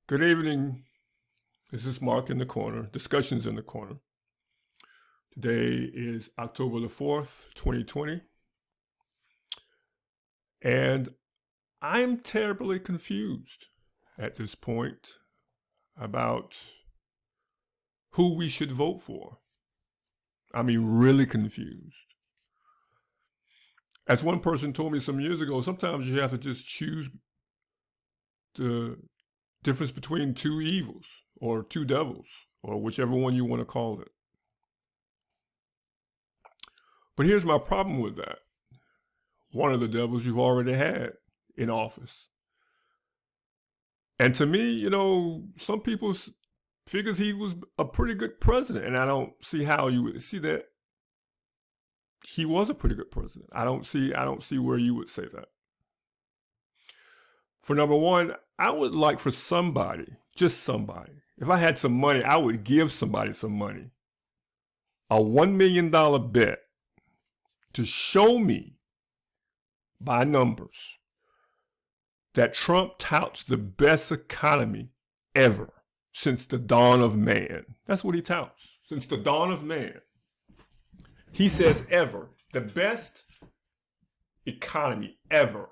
Good evening. This is Mark in the Corner, Discussions in the Corner. Today is October the 4th, 2020. And I'm terribly confused at this point about who we should vote for. I mean, really confused. As one person told me some years ago, sometimes you have to just choose the difference between two evils or two devils or whichever one you want to call it. But here's my problem with that. One of the devils you've already had in office. And to me, some people figures he was a pretty good president, and I don't see how you would see that he was a pretty good president. I don't see where you would say that. For number one, I would like for somebody, just somebody, if I had some money, I would give somebody some money. A $1 million bet to show me by numbers that Trump touts the best economy ever since the dawn of man. That's what he touts, since the dawn of man. He says ever, the best economy ever.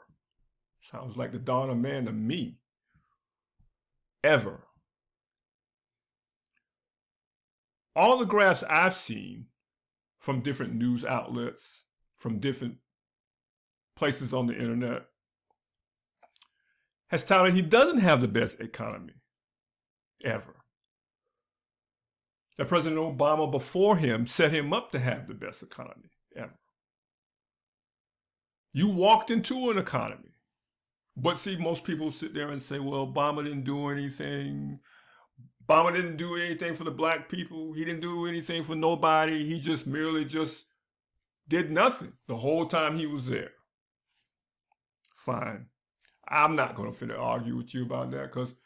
Sounds like the dawn of man to me. Ever. All the graphs I've seen from different news outlets, from different places on the internet, has touted he doesn't have the best economy ever. That President Obama before him set him up to have the best economy ever. You walked into an economy. But see, most people sit there and say, well, Obama didn't do anything. Obama didn't do anything for the black people. He didn't do anything for nobody. He just merely did nothing the whole time he was there. Fine. I'm not going to argue with you about that, because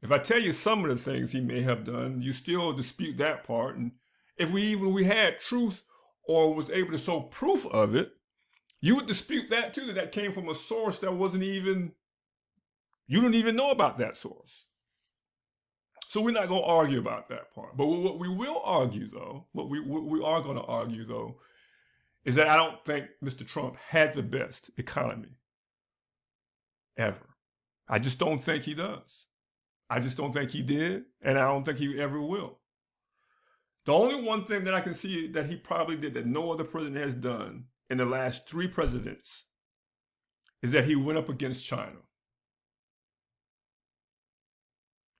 if I tell you some of the things he may have done, you still dispute that part. And if we had truth or was able to show proof of it, you would dispute that too, that came from a source that wasn't even, you don't even know about that source. So we're not going to argue about that part. But what we will argue though, what we are going to argue though, is that I don't think Mr. Trump had the best economy ever. I just don't think he does. I just don't think he did, and I don't think he ever will. The only one thing that I can see that he probably did that no other president has done in the last 3 presidents is that he went up against China.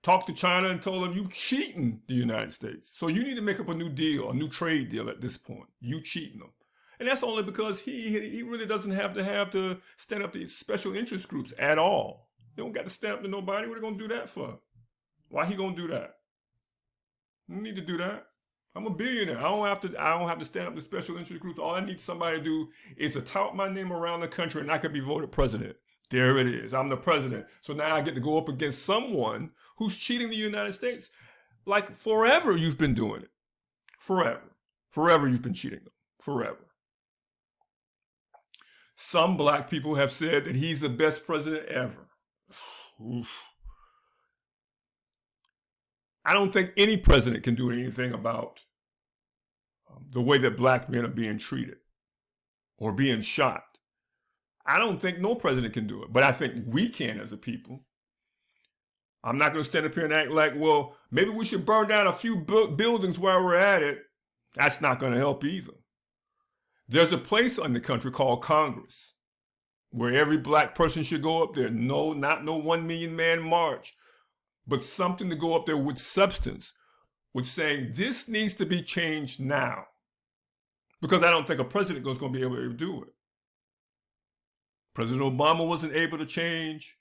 Talked to China and told them, you cheating the United States. So you need to make up a new deal, a new trade deal at this point. You cheating them. And that's only because he really doesn't have to stand up to these special interest groups at all. He don't got to stand up to nobody. What are they going to do that for? Why he going to do that? You don't need to do that. I'm a billionaire. I don't have to stand up to special interest groups. All I need somebody to do is to tout my name around the country, and I could be voted president. There it is. I'm the president. So now I get to go up against someone who's cheating the United States. Like forever you've been doing it. Forever. Forever you've been cheating them. Forever. Some black people have said that he's the best president ever. Oof. I don't think any president can do anything about the way that black men are being treated or being shot. I don't think no president can do it, but I think we can as a people. I'm not going to stand up here and act like, well, maybe we should burn down a few buildings while we're at it. That's not going to help either. There's a place in the country called Congress where every black person should go up there. No, not no 1 million man march, but something to go up there with substance, with saying this needs to be changed now. Because I don't think a president is going to be able to do it. President Obama wasn't able to change.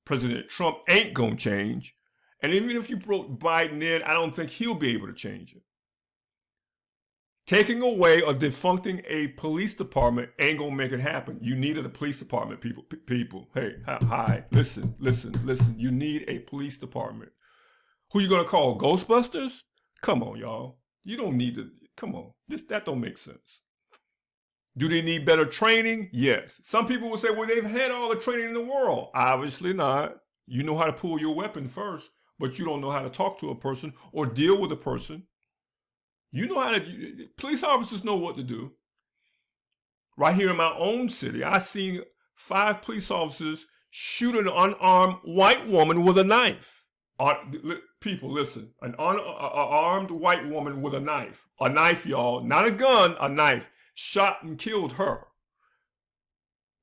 President Trump ain't going to change. And even if you brought Biden in, I don't think he'll be able to change it. Taking away or defuncting a police department ain't going to make it happen. You needed a police department, people. Hey, hi, listen. You need a police department. Who you going to call, Ghostbusters? Come on, y'all. You don't need to, come on. That don't make sense. Do they need better training? Yes. Some people will say, well, they've had all the training in the world. Obviously not. You know how to pull your weapon first. but you don't know how to talk to a person or deal with a person. You know how to, police officers know what to do. Right here in my own city, I seen 5 police officers shoot an unarmed white woman with a knife. People, listen, an armed white woman with a knife, y'all, not a gun, a knife, shot and killed her.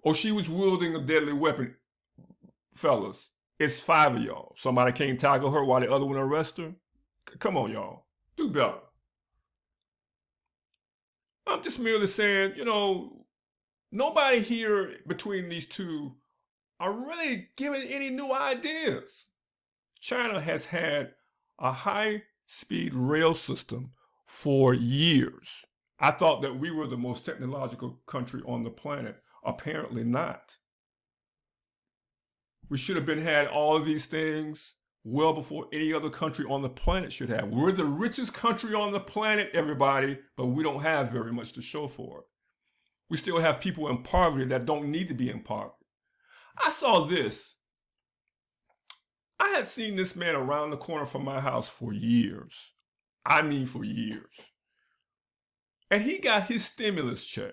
Or she was wielding a deadly weapon. Fellas, it's 5 of y'all. Somebody can't tackle her while the other one arrest her? Come on, y'all, do better. I'm just merely saying, nobody here between these two are really giving any new ideas. China has had a high-speed rail system for years. I thought that we were the most technological country on the planet. Apparently not. We should have had all of these things well before any other country on the planet should have. We're the richest country on the planet, everybody, but we don't have very much to show for it. We still have people in poverty that don't need to be in poverty. I saw this. I had seen this man around the corner from my house for years. I mean, for years. And he got his stimulus check.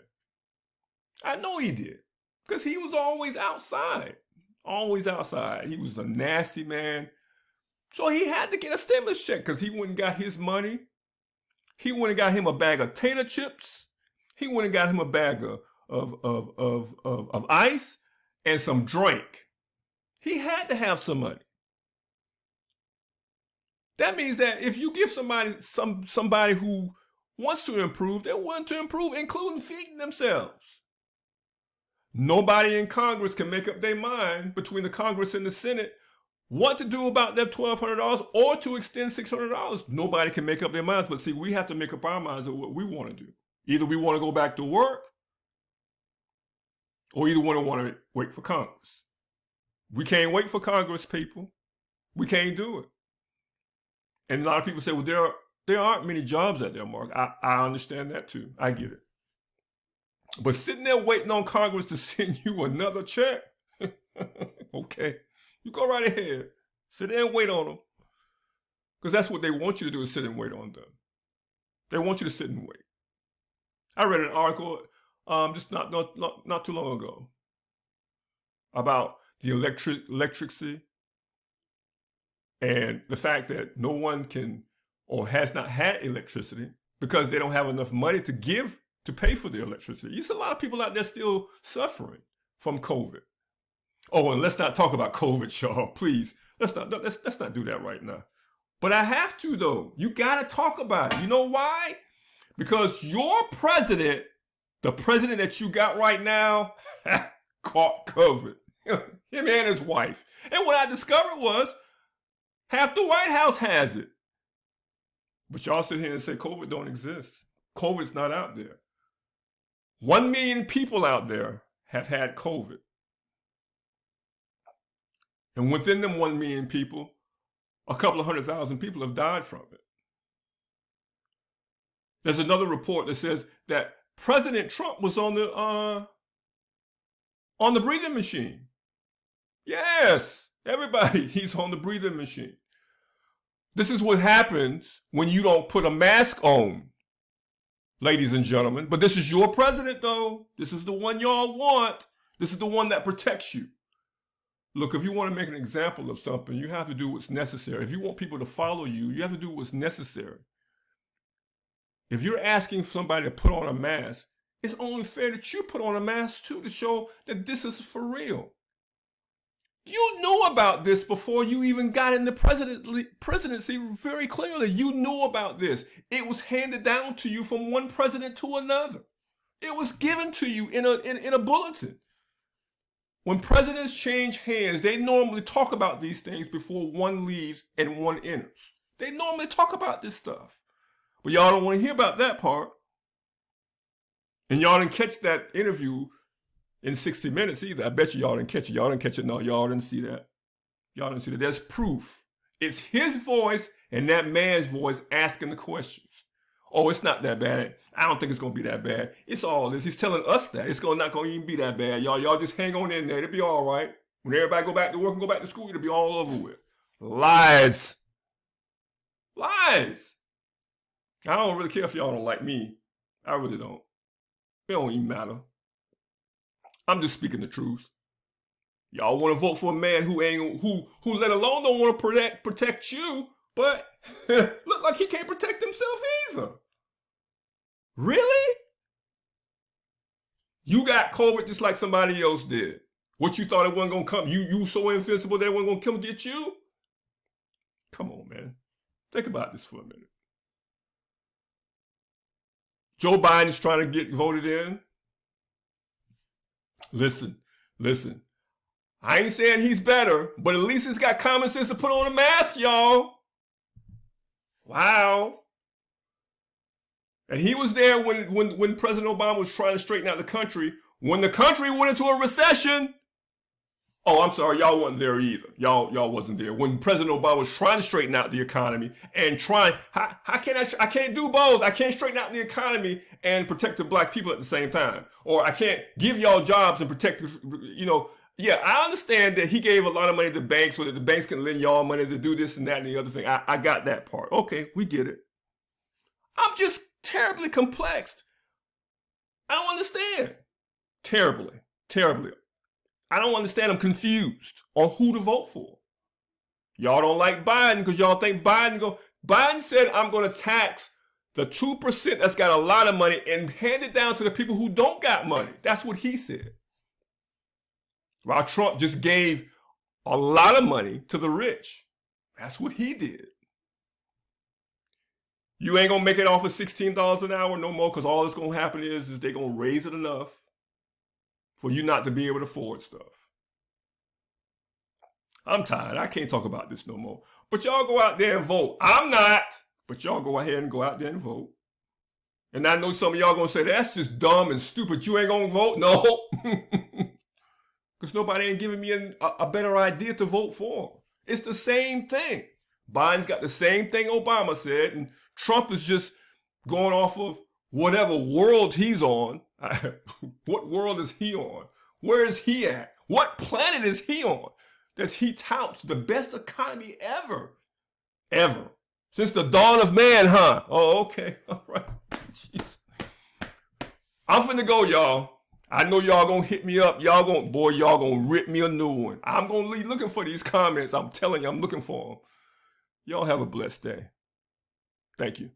I know he did, because he was always outside. Always outside. He was a nasty man. So he had to get a stimulus check because he went and got his money. He went and got him a bag of tater chips. He went and got him a bag of ice and some drink. He had to have some money. That means that if you give somebody who wants to improve, they're willing to improve, including feeding themselves. Nobody in Congress can make up their mind between the Congress and the Senate what to do about that $1,200 or to extend $600. Nobody can make up their minds. But see, we have to make up our minds of what we want to do. Either we want to go back to work or either want to wait for Congress. We can't wait for Congress, people. We can't do it. And a lot of people say, well, there aren't many jobs out there, Mark. I understand that too. I get it. But sitting there waiting on Congress to send you another check, okay, you go right ahead. Sit there and wait on them. Because that's what they want you to do, is sit and wait on them. They want you to sit and wait. I read an article just not too long ago about the electricity and the fact that no one can or has not had electricity because they don't have enough money to pay for the electricity. You see a lot of people out there still suffering from COVID. Oh, and let's not talk about COVID, y'all. Please, let's not do that right now. But I have to, though. You got to talk about it. You know why? Because your president, the president that you got right now, caught COVID. Him and his wife. And what I discovered was half the White House has it. But y'all sit here and say COVID don't exist. COVID's not out there. 1 million people out there have had COVID. And within them 1 million people, a couple of 100,000 people have died from it. There's another report that says that President Trump was on the breathing machine. Yes, everybody, he's on the breathing machine. This is what happens when you don't put a mask on, ladies and gentlemen. But this is your president, though. This is the one y'all want. This is the one that protects you. Look, if you want to make an example of something, you have to do what's necessary. If you want people to follow you, you have to do what's necessary. If you're asking somebody to put on a mask, it's only fair that you put on a mask too, to show that this is for real. You knew about this before you even got in the presidency very clearly. You knew about this. It was handed down to you from one president to another. It was given to you in a bulletin. When presidents change hands, they normally talk about these things before one leaves and one enters. They normally talk about this stuff. But y'all don't want to hear about that part. And y'all didn't catch that interview in 60 Minutes either. I bet y'all didn't catch it. Y'all didn't catch it. No, y'all didn't see that. Y'all didn't see that. There's proof. It's his voice and that man's voice asking the questions. Oh, it's not that bad. I don't think it's going to be that bad. It's all this. He's telling us that. It's not going to even be that bad. Y'all just hang on in there. It'll be all right. When everybody go back to work and go back to school, it'll be all over with. Lies. Lies. I don't really care if y'all don't like me. I really don't. It don't even matter. I'm just speaking the truth. Y'all want to vote for a man who let alone don't want to protect you, but look like he can't protect himself either. Really? You got COVID just like somebody else did. What you thought it wasn't gonna come? You so invincible that it wasn't gonna come get you? Come on, man. Think about this for a minute. Joe Biden is trying to get voted in. Listen. I ain't saying he's better, but at least he's got common sense to put on a mask, y'all. Wow. And he was there when President Obama was trying to straighten out the country. When the country went into a recession. Oh, I'm sorry, y'all wasn't there either. Y'all wasn't there. When President Obama was trying to straighten out the economy and how can I can't do both. I can't straighten out the economy and protect the black people at the same time. Or I can't give y'all jobs and protect, yeah, I understand that he gave a lot of money to banks so that the banks can lend y'all money to do this and that and the other thing. I got that part. Okay, we get it. I'm just terribly complexed. I don't understand. Terribly. I don't understand. I'm confused on who to vote for. Y'all don't like Biden because y'all think Biden said, I'm going to tax the 2% that's got a lot of money and hand it down to the people who don't got money. That's what he said. While Trump just gave a lot of money to the rich. That's what he did. You ain't going to make it off of $16 an hour no more because all that's going to happen is they're going to raise it enough for you not to be able to afford stuff. I'm tired. I can't talk about this no more. But y'all go out there and vote. I'm not. But y'all go ahead and go out there and vote. And I know some of y'all going to say, that's just dumb and stupid. You ain't going to vote? No. Because nobody ain't giving me a better idea to vote for. It's the same thing. Biden's got the same thing Obama said, and Trump is just going off of whatever world he's on. What world is he on? Where is he at? What planet is he on? That he touts the best economy ever. Ever. Since the dawn of man, huh? Oh, okay. All right. Jeez. I'm finna go, y'all. I know y'all gonna hit me up. Y'all gonna rip me a new one. I'm gonna be looking for these comments. I'm telling you, I'm looking for them. Y'all have a blessed day. Thank you.